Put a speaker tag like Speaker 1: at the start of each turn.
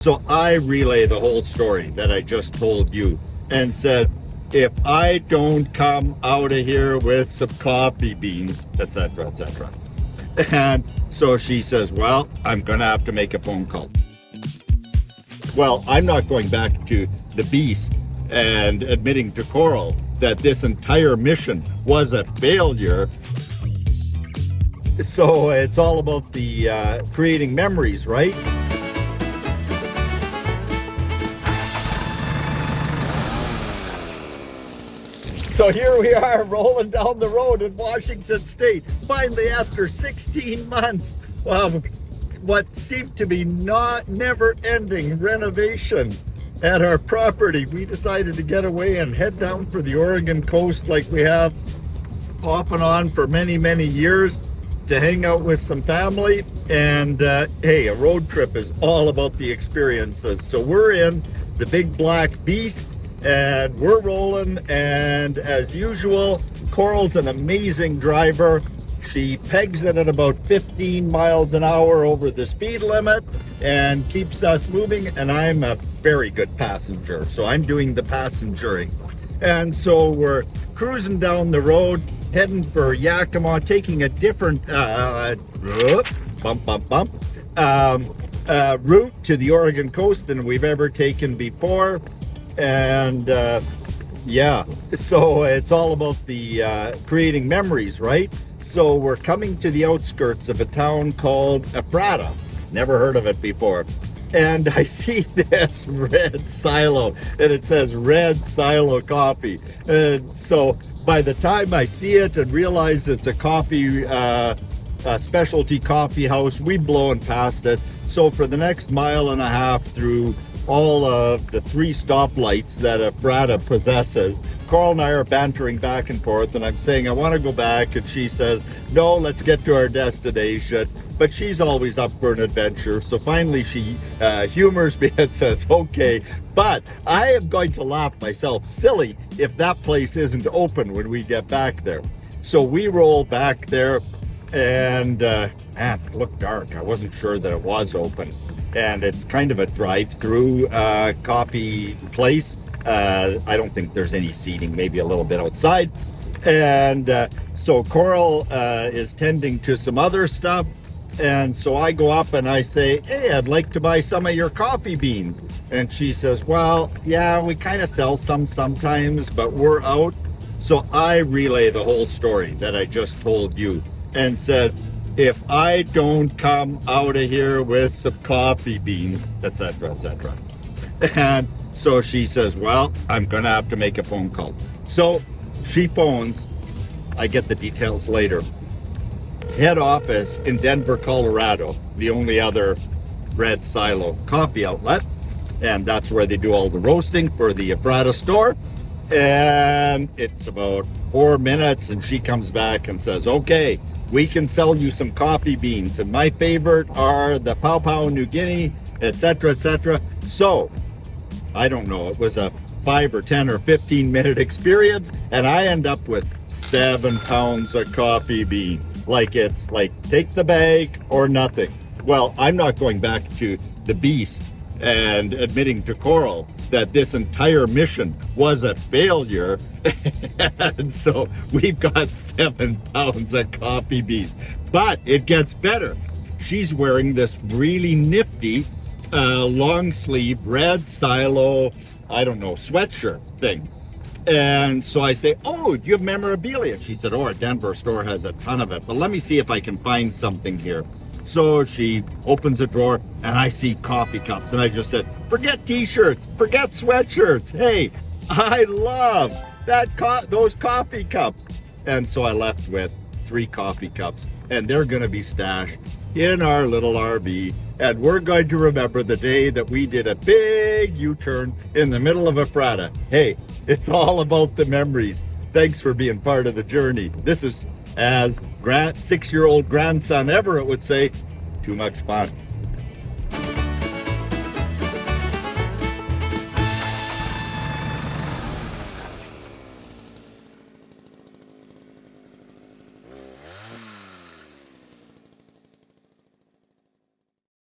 Speaker 1: So I relay the whole story that I just told you and said, if I don't come out of here with some coffee beans, etc., etc. And so she says, well, I'm going to have to make a phone call. Well, I'm not going back to the beast and admitting to Coral that this entire mission was a failure. So it's all about the creating memories, right? So here we are rolling down the road in Washington State, finally after 16 months of what seemed to be never-ending renovations at our property. We decided to get away and head down for the Oregon coast like we have off and on for many, many years to hang out with some family. And hey, a road trip is all about the experiences. So we're in the big black beast and we're rolling, and as usual, Coral's an amazing driver. She pegs it at about 15 miles an hour over the speed limit and keeps us moving, and I'm a very good passenger, so I'm doing the passengering. And so we're cruising down the road, heading for Yakima, taking a different route to the Oregon coast than we've ever taken before. And yeah, so it's all about the creating memories, right? So we're coming to the outskirts of a town called Ephrata. Never heard of it before. And I see this red silo, and it says Red Silo Coffee. And so by the time I see it and realize it's a coffee, a specialty coffee house, we've blown past it. So for the next mile and a half through all of the 3 stoplights that Ephrata possesses, Coral and I are bantering back and forth, and I'm saying I want to go back, and she says, no, let's get to our destination. But she's always up for an adventure, so finally she humors me and says, okay, but I am going to laugh myself silly if that place isn't open when we get back there. So we roll back there, and man, it looked dark. I wasn't sure that it was open. And it's kind of a drive-through coffee place. I don't think there's any seating, maybe a little bit outside. And so Coral is tending to some other stuff. And so I go up and I say, hey, I'd like to buy some of your coffee beans. And she says, well, yeah, we kind of sell some sometimes, but we're out. So I relay the whole story that I just told you and said, if I don't come out of here with some coffee beans, etc., etc. And so she says, well, I'm going to have to make a phone call. So she phones. I get the details later. Head office in Denver, Colorado, the only other Red Silo coffee outlet. And that's where they do all the roasting for the Ephrata store. And it's about 4 minutes, and she comes back and says, okay, we can sell you some coffee beans, and my favorite are the Papua New Guinea, etc., etc. So I don't know, it was a 5 or 10 or 15 minute experience, and I end up with 7 pounds of coffee beans. Like, it's like take the bag or nothing. Well, I'm not going back to the beast and admitting to Coral that this entire mission was a failure. And so we've got 7 pounds of coffee beans. But it gets better. She's wearing this really nifty long sleeve Red Silo, I don't know, sweatshirt thing. And so I say, oh, do you have memorabilia? She said, oh, our Denver store has a ton of it, but let me see if I can find something here. So she opens a drawer, and I see coffee cups, and I just said, forget t-shirts, forget sweatshirts. Hey, I love those coffee cups. And so I left with 3 coffee cups, and they're going to be stashed in our little RV, and we're going to remember the day that we did a big U-turn in the middle of Ephrata. Hey, it's all about the memories. Thanks for being part of the journey. This is, as 6-year-old grandson Everett would say, too much fun.